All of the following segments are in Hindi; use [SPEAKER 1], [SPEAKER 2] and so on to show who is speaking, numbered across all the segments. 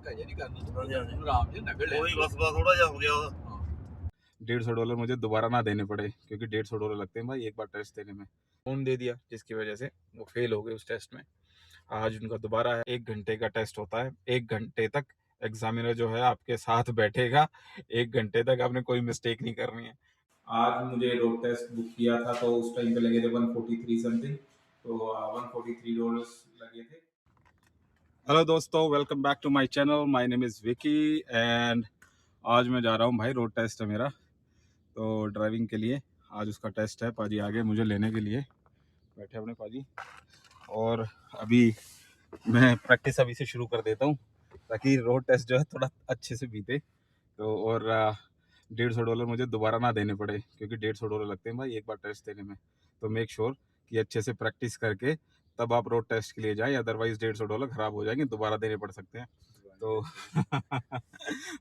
[SPEAKER 1] हजे नहीं करनी,
[SPEAKER 2] हाँ जी, हाँ जी।
[SPEAKER 1] आराम से नकल
[SPEAKER 2] वही बस थोड़ा जा हो गया वो।
[SPEAKER 3] $150 मुझे दोबारा ना देने पड़े, क्योंकि $150 लगते हैं भाई एक बार टेस्ट देने में। फ़ोन दे दिया जिसकी वजह से वो फेल हो गए उस टेस्ट में। आज उनका दोबारा है, 1 घंटे का टेस्ट होता है। 1 घंटे तक एग्जामिनर जो है आपके साथ बैठेगा। 1 घंटे तक आपने कोई मिस्टेक नहीं करनी है। आज मुझे रोड टेस्ट बुक किया था तो उस टाइम पे लगे थे 143 समथिंग, तो $143 लगे थे। हेलो दोस्तों, welcome back to my channel. My name is Vicky and आज मैं जा रहा हूँ भाई, रोड टेस्ट है मेरा, तो ड्राइविंग के लिए आज उसका टेस्ट है। पाजी आगे मुझे लेने के लिए बैठे अपने पाजी, और अभी मैं प्रैक्टिस अभी से शुरू कर देता हूँ ताकि रोड टेस्ट जो है थोड़ा अच्छे से बीते। तो और $150 मुझे दोबारा ना देने पड़े, क्योंकि $150 लगते हैं भाई एक बार टेस्ट देने में। तो मेक श्योर कि अच्छे से प्रैक्टिस करके तब आप रोड टेस्ट के लिए जाएं, अदरवाइज $150 ख़राब हो जाएंगे, दोबारा देने पड़ सकते हैं। तो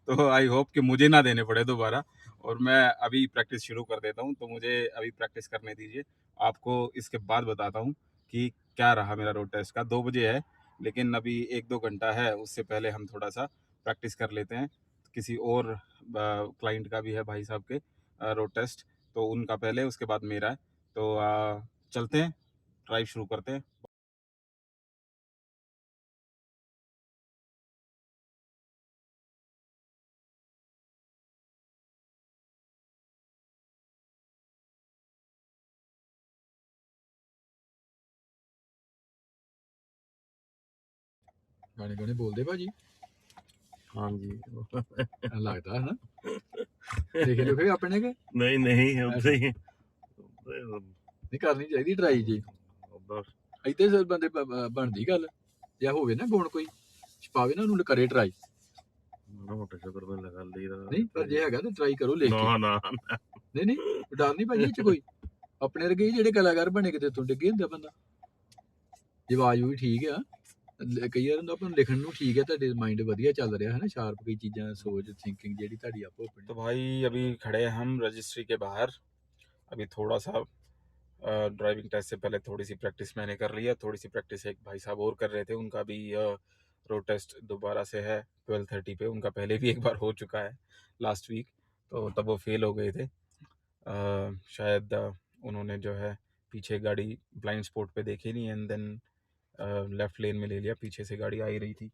[SPEAKER 3] तो आई होप कि मुझे ना देने पड़े दोबारा, और मैं अभी प्रैक्टिस शुरू कर देता हूँ। तो मुझे अभी प्रैक्टिस करने दीजिए, आपको इसके बाद बताता हूँ कि क्या रहा मेरा रोड टेस्ट का। 2 बजे है, लेकिन अभी 1-2 घंटा है, उससे पहले हम थोड़ा सा प्रैक्टिस कर लेते हैं। किसी और क्लाइंट का भी है भाई साहब के रोड टेस्ट, तो उनका पहले, उसके बाद मेरा है। तो चलते हैं, ड्राइव शुरू करते हैं।
[SPEAKER 1] गाने गाने बोलते भाजी।
[SPEAKER 2] हाँ जी।
[SPEAKER 1] लगता है ना लिखे लिखे अपने के
[SPEAKER 2] नहीं नहीं
[SPEAKER 1] ऐसा
[SPEAKER 2] उधर ही
[SPEAKER 1] नहीं करनी चाहिए ट्राई जी।
[SPEAKER 2] बस
[SPEAKER 1] इतने सर बंदे बनती गल या होवे ना गुण कोई छपावे ना ਉਹਨੂੰ करे ट्राई
[SPEAKER 2] माड़ा मोटा शुक्र मैं लगा ली
[SPEAKER 1] नहीं, पर जे हैगा तो ट्राई करो लिख के।
[SPEAKER 2] ना ना
[SPEAKER 1] नहीं नहीं डर नहीं भाजी च कोई अपने वर्गे ਜਿਹੜੇ ਕਲਾਕਾਰ ਬਣੇ ਕਿਤੇ ਤੋਂ ਡਿੱਗੇ ਹੁੰਦਾ ਬੰਦਾ। ਜੇ ਆਵਾਜ਼ ਵੀ ਠੀਕ ਆ, ਕਈ ਵਾਰ ਹੁੰਦਾ ਆਪਾਂ ਨੂੰ ਲਿਖਣ ਨੂੰ ਠੀਕ ਹੈ, ਤੁਹਾਡੇ ਮਾਈਂਡ ਵਧੀਆ ਚੱਲ ਰਿਹਾ ਹੈ ਨਾ, ਸ਼ਾਰਪ ਕਈ ਚੀਜ਼ਾਂ ਸੋਚ थिंकिंग ਜਿਹੜੀ ਤੁਹਾਡੀ ਆਪੋ ਆਪਣੀ।
[SPEAKER 3] तो भाई अभी खड़े हैं हम रजिस्ट्री के बाहर। अभी थोड़ा सा ड्राइविंग टेस्ट से पहले थोड़ी सी प्रैक्टिस मैंने कर लिया, थोड़ी सी प्रैक्टिस एक भाई साहब और कर रहे थे, उनका भी रोड टेस्ट दोबारा से है 12:30 पे। उनका पहले भी एक बार हो चुका है लास्ट वीक, तो तब वो फेल हो गए थे। शायद उन्होंने जो है पीछे गाड़ी ब्लाइंड स्पॉट पे देखी नहीं, एंड देन लेफ़्ट लेन में ले लिया। पीछे से गाड़ी आ ही रही थी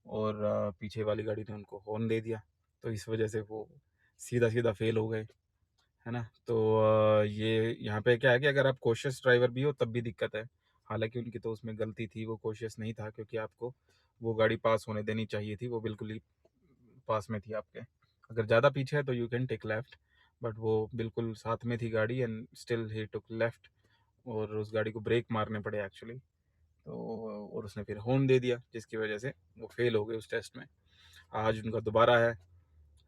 [SPEAKER 3] और पीछे वाली गाड़ी ने उनको हॉर्न दे दिया, तो इस वजह से वो सीधा सीधा फेल हो गए, है ना। तो ये यहाँ पे क्या है कि अगर आप कॉशियस ड्राइवर भी हो तब भी दिक्कत है। हालांकि उनकी तो उसमें गलती थी, वो कॉशियस नहीं था, क्योंकि आपको वो गाड़ी पास होने देनी चाहिए थी, वो बिल्कुल ही पास में थी आपके। अगर ज़्यादा पीछे है तो you can take left, but वो बिल्कुल साथ में थी गाड़ी, and still he took left, और उस गाड़ी को ब्रेक मारने पड़े एक्चुअली। तो और उसने फिर हॉर्न दे दिया, जिसकी वजह से वो फेल हो गए उस टेस्ट में। आज उनका दोबारा है।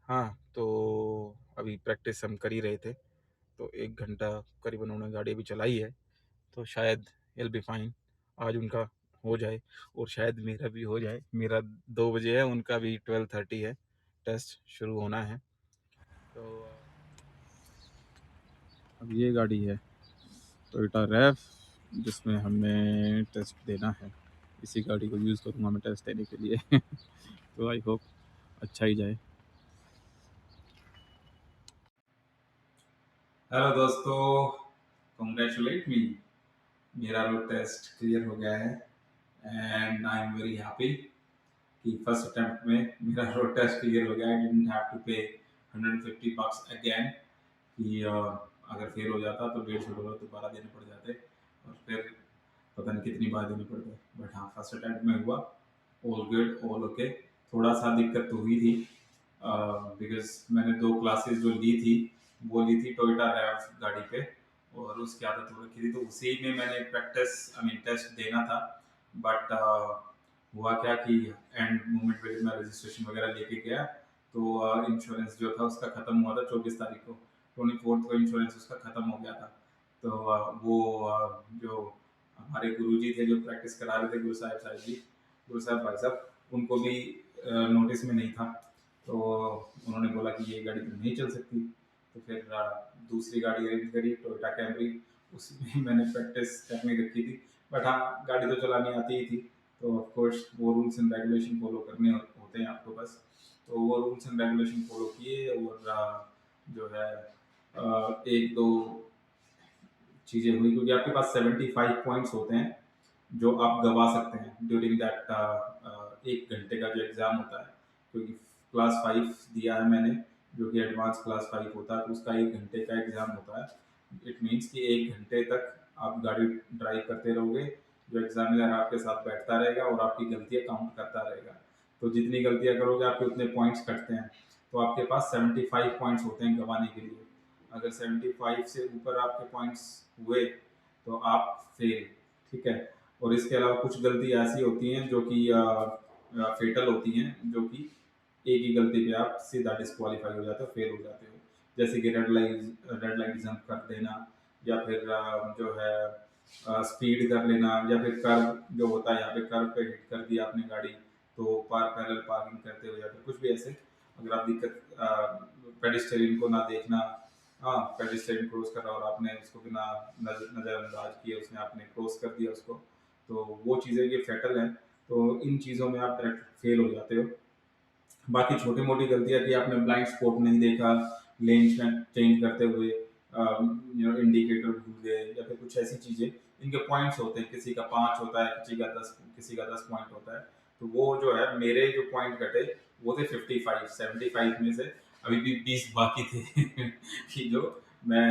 [SPEAKER 3] हाँ, तो अभी प्रैक्टिस हम कर ही रहे थे, तो 1 घंटा करीबन उन्होंने गाड़ी अभी चलाई है, तो शायद विल बी फाइन। आज उनका हो जाए और शायद मेरा भी हो जाए। मेरा 2 बजे है, उनका भी 12:30 है, टेस्ट शुरू होना है। तो अब ये गाड़ी है टोयोटा रैव, जिसमें हमें टेस्ट देना है। इसी गाड़ी को यूज़ करूँगा मैं टेस्ट देने के लिए। तो आई होप अच्छा ही जाए। हेलो दोस्तों, कॉन्ग्रेचुलेट मी, मेरा रोड टेस्ट क्लियर हो गया है and I am very happy कि फर्स्ट अटेम्प्ट में मेरा रोड टेस्ट क्लियर हो गया। आई डिडंट हैव टू पे $150 अगेन, कि अगर फेल हो जाता तो $150 दोबारा देने पड़ जाते, और फिर पता नहीं कितनी बार देने पड़ते। बट हाँ, फर्स्ट अटेम्प्ट में हुआ, ऑल गुड, ऑल ओके। थोड़ा सा दिक्कत तो हुई थी, बिकॉज मैंने 2 क्लासेस जो ली थी वो ली थी टोयोटा रैव गाड़ी पे, और उसकी आदत हो रखी थी, तो उसी में मैंने प्रैक्टिस टेस्ट देना था। बट हुआ क्या कि एंड मोमेंट पे जब मैं रजिस्ट्रेशन वगैरह लेके गया, तो इंश्योरेंस जो था उसका ख़त्म हुआ था 24 तारीख को, 24 को इंश्योरेंस उसका ख़त्म हो गया था। तो वो जो हमारे गुरुजी थे जो प्रैक्टिस करा रहे थे, गुरु साहब भाई साहब, उनको भी नोटिस में नहीं था, तो उन्होंने बोला कि ये गाड़ी तो नहीं चल सकती। तो फिर दूसरी गाड़ी अरेंज करी, टोयोटा कैमरी, उसमें मैंने प्रैक्टिस करने रखी थी। बट हाँ, गाड़ी तो चलानी आती ही थी, तो ऑफ कोर्स वो रूल्स एंड रेगुलेशन फॉलो करने होते होते हैं आपके पास, तो वो रूल्स एंड रेगुलेशन फॉलो किए और जो है एक दो चीज़ें हुई, क्योंकि आपके पास 75 पॉइंट्स होते हैं जो आप गवा सकते हैं ड्यूरिंग दैट 1 घंटे का जो एग्ज़ाम होता है, क्योंकि क्लास 5 दिया है मैंने, जो कि एडवांस क्लास 5 होता है, तो उसका 1 घंटे का एग्ज़ाम होता है। इट मीन्स कि 1 घंटे तक आप गाड़ी ड्राइव करते रहोगे, जो एग्जामिनर आपके साथ बैठता रहेगा और आपकी गलतियाँ काउंट करता रहेगा। तो जितनी गलतियाँ करोगे आपके उतने पॉइंट्स कटते हैं। तो आपके पास 75 पॉइंट्स होते हैं गंवाने के लिए। अगर 75 से ऊपर आपके पॉइंट्स हुए तो आप फेल, ठीक है। और इसके अलावा कुछ गलती ऐसी होती हैं जो कि फेटल होती हैं, जो कि एक ही गलती पे आप सीधा डिस्क्वालीफाई हो जाते हो, फेल हो जाते हो। जैसे कि रेड लाइट जंप कर देना, या फिर जो है स्पीड कर लेना, या फिर कर्व जो होता है यहाँ पे कर्व पे हिट कर दिया आपने गाड़ी, तो पैरेलल पार्किंग करते हो, या फिर कुछ भी ऐसे अगर आप दिक्कत पेडिस्ट्रियन को ना देखना, हाँ पेडिस्ट्रियन क्रॉस कर रहा और आपने उसको बिना नज़रअंदाज किए उसने आपने क्रॉस कर दिया उसको, तो वो चीज़ें ये फेटल हैं। तो इन चीज़ों में आप डायरेक्ट फेल हो जाते हो। बाकी छोटी मोटी गलतियाँ कि आपने ब्लाइंड स्पॉट नहीं देखा लेन चेंज करते हुए, इंडिकेटर भूल गए, या फिर कुछ ऐसी चीज़ें, इनके पॉइंट्स होते हैं, किसी का 5 होता है, किसी का 10 पॉइंट होता है। तो वो जो है मेरे जो पॉइंट कटे वो थे 55, 75 में से अभी भी 20 बाकी थे कि जो मैं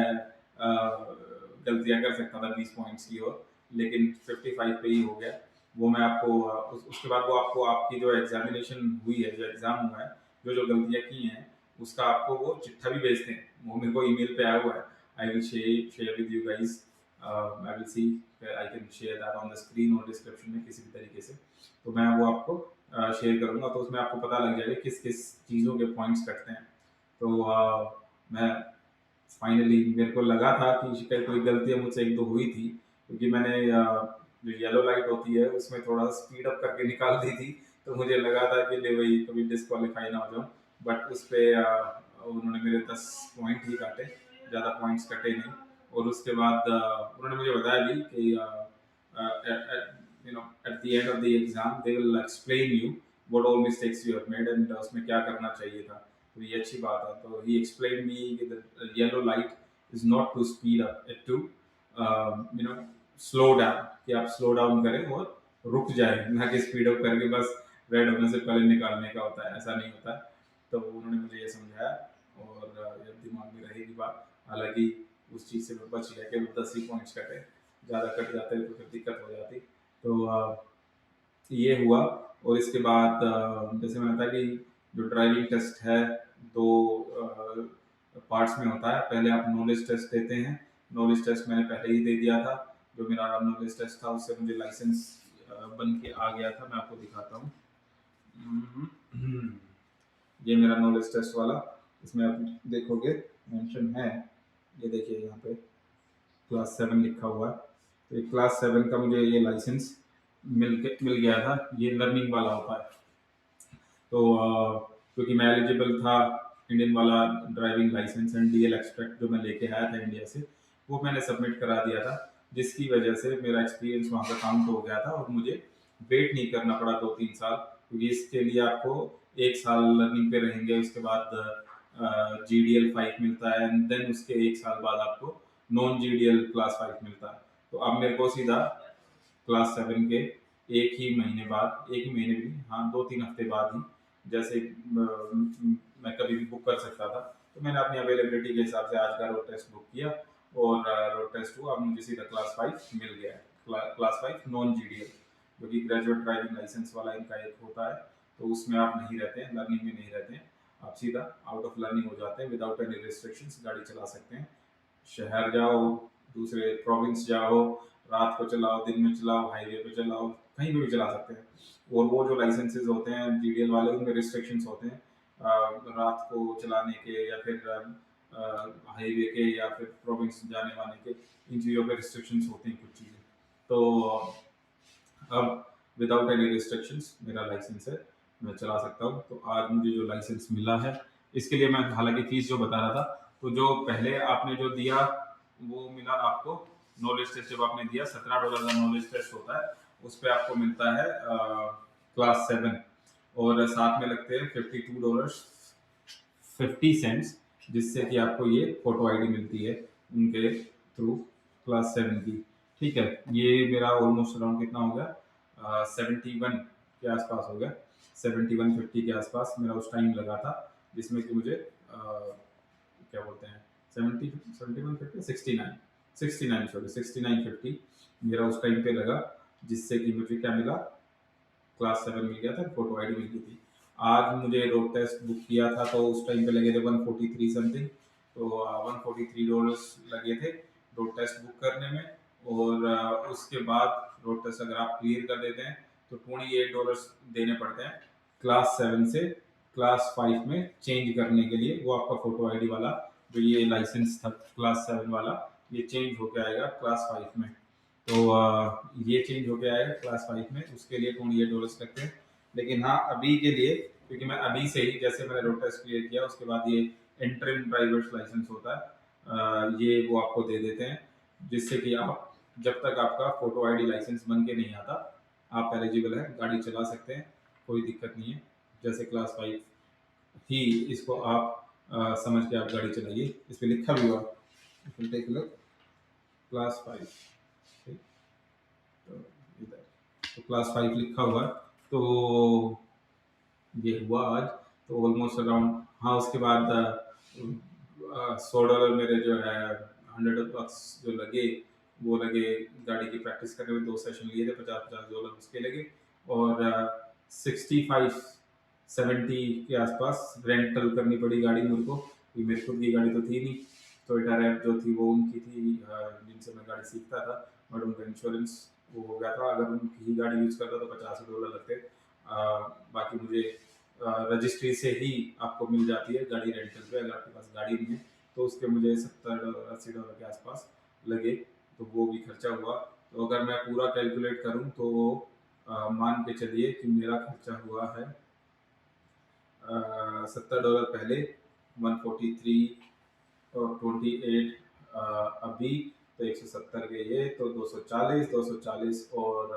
[SPEAKER 3] गलतियाँ कर सकता था 20 पॉइंट्स की, और लेकिन 55 पे ही हो गया वो। मैं आपको उसके बाद वो आपको आपकी जो एग्जामिनेशन हुई है, जो एग्ज़ाम हुआ है, जो गलतियाँ की हैं उसका आपको वो चिट्ठा भी भेजते हैं, वो मेरे को ईमेल पे आया हुआ है। I will share with you guys, I will see I can share that on the screen और डिस्क्रिप्शन में किसी भी तरीके से, तो मैं वो आपको शेयर करूँगा, तो उसमें आपको पता लग जाएगा किस किस चीज़ों के पॉइंट्स कटते हैं। तो मैं फाइनली मेरे को लगा था कि शायद कोई गलतियाँ मुझसे एक दो हुई थी, क्योंकि मैंने जो येलो लाइट होती है उसमें थोड़ा स्पीड अप करके निकाल दी थी, तो मुझे लगा था कि ले भाई कभी डिस्क्वालीफाई ना हो जाऊँ, बट उस पर उन्होंने मेरे 10 पॉइंट ही काटे, ज़्यादा पॉइंट्स कटे नहीं। और उसके बाद उन्होंने मुझे बताया भी कि at the end of the exam they will explain you what all mistakes you have made, and उसमें क्या करना चाहिए था। तो ये अच्छी बात है। तो ही एक्सप्लेन मी कि the yellow light is not to speed up, it to slow down, कि आप स्लो डाउन करें और रुक जाए, ना कि स्पीड अप करके बस रेड होने से पहले निकालने का होता है, ऐसा नहीं होता। तो उन्होंने मुझे ये समझाया, और ये दिमाग में रहेगी बात। हालांकि उस चीज़ से मैं बच गया कि 10 ही पॉइंट्स कटे, ज़्यादा कट जाते तो फिर दिक्कत हो जाती। तो ये हुआ। और इसके बाद जैसे मैंने बताया कि जो ड्राइविंग टेस्ट है दो पार्ट्स में होता है। पहले आप नॉलेज टेस्ट देते हैं, नॉलेज टेस्ट मैंने पहले ही दे दिया था। जो मेरा नॉलेज टेस्ट था उससे मुझे लाइसेंस बन के आ गया था। मैं आपको दिखाता हूँ, ये मेरा नॉलेज टेस्ट वाला, इसमें आप देखोगे मेंशन है, ये देखिए यहाँ पे क्लास 7 लिखा हुआ है। तो ये क्लास 7 का मुझे ये लाइसेंस मिल गया था। ये लर्निंग वाला होता है। तो क्योंकि मैं एलिजिबल था इंडियन वाला driving licence and DL expect जो मैं लेके आया था इंडिया से, वो मैंने सबमिट करा दिया था, जिसकी वजह से मेरा एक्सपीरियंस वहाँ का काउंट हो गया था और मुझे वेट नहीं करना पड़ा 2-3 साल। क्योंकि इसके लिए आपको 1 साल लर्निंग पे रहेंगे, उसके बाद GDL 5 मिलता है, एंड देन उसके 1 साल बाद आपको नॉन GDL क्लास 5 मिलता है। तो अब मेरे को सीधा क्लास 7 के एक ही महीने बाद, एक ही महीने भी नहीं, हाँ 2-3 हफ्ते बाद ही, जैसे मैं कभी भी बुक कर सकता था, तो मैंने अपनी अवेलेबिलिटी के हिसाब से आज का रोड टेस्ट बुक किया और रोड टेस्ट हुआ। अब मुझे सीधा क्लास 5 मिल गया है, क्लास 5 नॉन GDL, जो कि ग्रेजुएट ड्राइविंग लाइसेंस वाला इनका एक होता है। तो उसमें आप नहीं रहते हैं, लर्निंग में नहीं रहते हैं, आप सीधा आउट ऑफ लर्निंग हो जाते हैं, विदाउट एनी रिस्ट्रिक्शंस गाड़ी चला सकते हैं। शहर जाओ, दूसरे प्रोविंस जाओ, रात को चलाओ, दिन में चलाओ, हाईवे पे चलाओ, कहीं पे भी चला सकते हैं। और वो जो लाइसेंसेज होते हैं GDL वाले, उनमें रिस्ट्रिक्शंस होते हैं रात को चलाने के, या फिर हाईवे के, या फिर प्रोविंस जाने वाने के, इन चीज़ों पे रिस्ट्रिक्शंस होती हैं कुछ चीज़ें। तो अब विदाउट एनी रिस्ट्रिक्शंस मेरा लाइसेंस है, मैं चला सकता हूँ। तो आज मुझे जो लाइसेंस मिला है, इसके लिए मैं हालांकि फीस जो बता रहा था, तो जो पहले आपने जो दिया वो मिला आपको नॉलेज टेस्ट। जब आपने दिया $17 का नॉलेज टेस्ट होता है, उस पर आपको मिलता है क्लास 7, और साथ में लगते हैं $52.50, जिससे कि आपको ये फोटो आईडी मिलती है उनके थ्रू क्लास 7 की। ठीक है, ये मेरा ऑलमोस्ट अराउंड कितना हो गया, 71 के आसपास हो गया, 7150 के आसपास मेरा उस टाइम लगा था, जिसमें कि मुझे क्या बोलते हैं 6950 मेरा उस टाइम पे लगा, जिससे कि मुझे क्या मिला, क्लास 7 मिल गया था, फोटो आईडी मिल गई थी। आज मुझे रोड टेस्ट बुक किया था तो उस टाइम पे लगे थे 143 समथिंग, तो $143 लगे थे रोड टेस्ट बुक करने में। और उसके बाद रोड टेस्ट अगर आप क्लियर कर देते हैं तो $28 देने पड़ते हैं क्लास 7 से क्लास 5 में चेंज करने के लिए। वो आपका फोटो आईडी वाला जो ये लाइसेंस था क्लास 7 वाला, ये चेंज होके आएगा क्लास 5 में। तो ये चेंज होके आएगा क्लास 5 में, उसके लिए $28 लगते हैं। लेकिन हाँ, अभी के लिए, क्योंकि मैं अभी से ही, जैसे मैंने रोड टेस्ट क्लियर किया उसके बाद ये इंटरिम ड्राइवर्स लाइसेंस होता है, ये वो आपको दे देते हैं, जिससे कि आप जब तक आपका फोटो आईडी लाइसेंस बन के नहीं आता, आप एलिजिबल है, गाड़ी चला सकते हैं, कोई दिक्कत नहीं है। जैसे क्लास 5 ही इसको आप समझ के आप गाड़ी चलाइए। इस पर लिखा भी हुआ, टेक लुक, क्लास 5, ठीक, तो इधर तो क्लास 5 लिखा हुआ है। तो ये हुआ आज, तो ऑलमोस्ट अराउंड, हाँ उसके बाद $100 मेरे जो है $100 जो लगे, वो लगे गाड़ी की प्रैक्टिस करने में। 2 सेशन लिए थे, $50 उसके लगे। और 65-70 के आसपास रेंटल करनी पड़ी गाड़ी मेरे को, क्योंकि मेरी खुद की गाड़ी तो थी नहीं। टोयोटा रैप जो थी वो उनकी थी, जिनसे मैं गाड़ी सीखता था, बट उनका इंश्योरेंस वो हो गया था। अगर उनकी ही गाड़ी यूज़ करता तो $50 लगते। बाकी मुझे रजिस्ट्री से ही आपको मिल जाती है गाड़ी रेंटल पे, अगर आपके पास गाड़ी नहीं है तो उसके मुझे $70-80 के आसपास लगे, तो वो भी खर्चा हुआ। तो अगर मैं पूरा कैलकुलेट करूं तो मान के चलिए कि मेरा खर्चा हुआ है $70 पहले, 143 और 28 अभी, तो 170 के ये, तो 240 और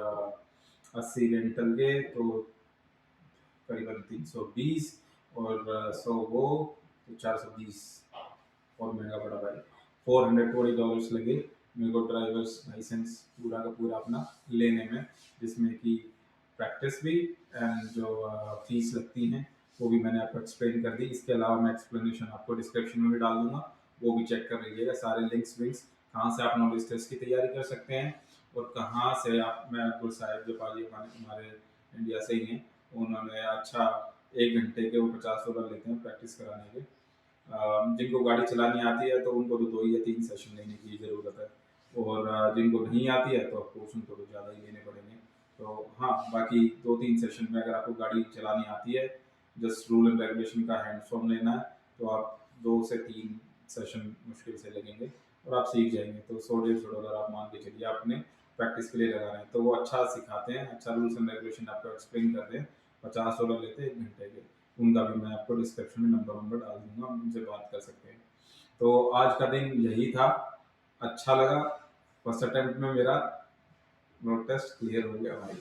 [SPEAKER 3] 80 रेंटल के, तो करीबन 320 और 100 वो, तो 420 और महंगा पड़ा भाई। $420 लगे मेरे को ड्राइवर्स लाइसेंस पूरा का पूरा अपना लेने में, जिसमें कि प्रैक्टिस भी एंड जो फीस लगती हैं वो भी मैंने आपको एक्सप्लेन कर दी। इसके अलावा मैं एक्सप्लेनेशन आपको डिस्क्रिप्शन में भी डाल दूंगा, वो भी चेक कर लीजिएगा। सारे लिंक्स विंक्स, कहाँ से आप नॉलेज टेस्ट की तैयारी कर सकते हैं और कहाँ से आप, मैं अब्दुल साहिब जो पाजी हमारे इंडिया से ही हैं, उन्होंने अच्छा 1 घंटे के वो $50 लेते हैं प्रैक्टिस कराने के। जिनको गाड़ी चलानी आती है तो उनको तो 2 या 3 सेशन लेने की ज़रूरत है, और जिनको नहीं आती है तो ऑफकोर्स उनको तो ज़्यादा ही लेने पड़ेंगे। तो हाँ, बाकी 2-3 सेशन में अगर आपको गाड़ी चलानी आती है, जस्ट रूल एंड रेगुलेशन का हैंड्स ऑन लेना है, तो आप 2 से 3 सेशन मुश्किल से लगेंगे और आप सीख जाएंगे। तो $100-150 आप मान के चलिए आपने प्रैक्टिस के लिए लगा रहे हैं, तो वो अच्छा सिखाते हैं, अच्छा रूल्स एंड रेगुलेशन आपको एक्सप्लेन करते हैं। $50 लेते हैं 1 घंटे के, उनका भी मैं आपको डिस्क्रिप्शन में नंबर डाल दूंगा, आप उनसे बात कर सकते हैं। तो आज का दिन यही था, अच्छा लगा, फर्स्ट अटेम्प्ट में मेरा रोड टेस्ट क्लियर हो गया भाई।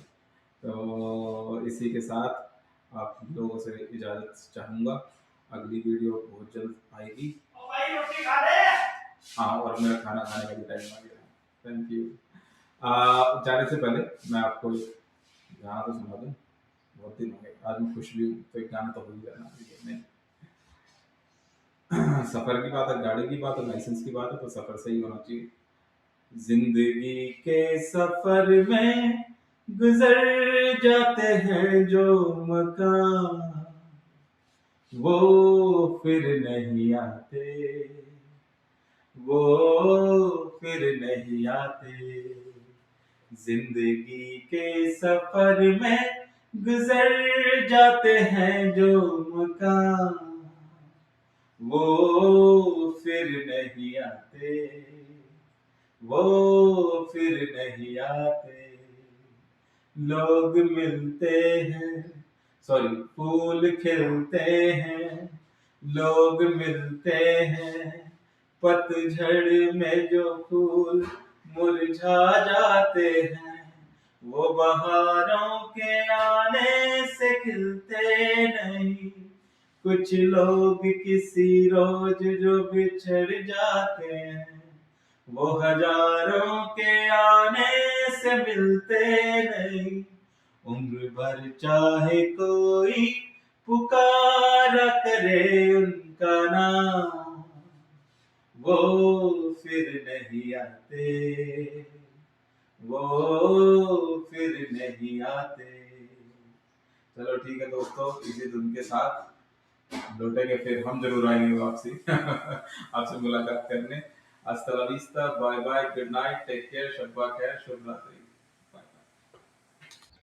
[SPEAKER 3] तो इसी के साथ आप लोगों से इजाज़त चाहूँगा, अगली वीडियो बहुत जल्द आएगी। हाँ, और मेरा खाना खाने का भी टाइम आ गया। Thank you. जाने से पहले मैं आपको गाना तो सुना दूँ, बहुत दिन हो गए, आज मैं खुश भी हूँ, तो एक गाना तो हो ही जाना नहीं। सफ़र की बात है, गाड़ी की बात है, लाइसेंस की बात है, तो सफ़र से ही होना चाहिए। जिंदगी के सफ़र में गुजर जाते हैं जो मकाम, वो फिर नहीं आते, वो फिर नहीं आते। जिंदगी के सफर में गुजर जाते हैं जो मकाम, वो फिर नहीं आते, वो फिर नहीं आते। लोग मिलते हैं, सॉरी, फूल खिलते हैं, लोग मिलते हैं, पतझड़ में जो फूल मुरझा जाते हैं, वो बहारों के आने से खिलते नहीं, कुछ लोग किसी रोज जो बिछड़ जाते हैं, वो हजारों के आने से मिलते नहीं, उम्र भर चाहे कोई पुकारा करे उनका नाम, वो फिर नहीं आते, वो फिर नहीं आते। चलो ठीक है दोस्तों, इसी धुन के साथ लौटेंगे, फिर हम जरूर आएंगे वापसी आपसे मुलाकात करने। अस्सलाम वालेकुम, bye bye, good night, take care, शब्बा खैर, शुभ रात्रि।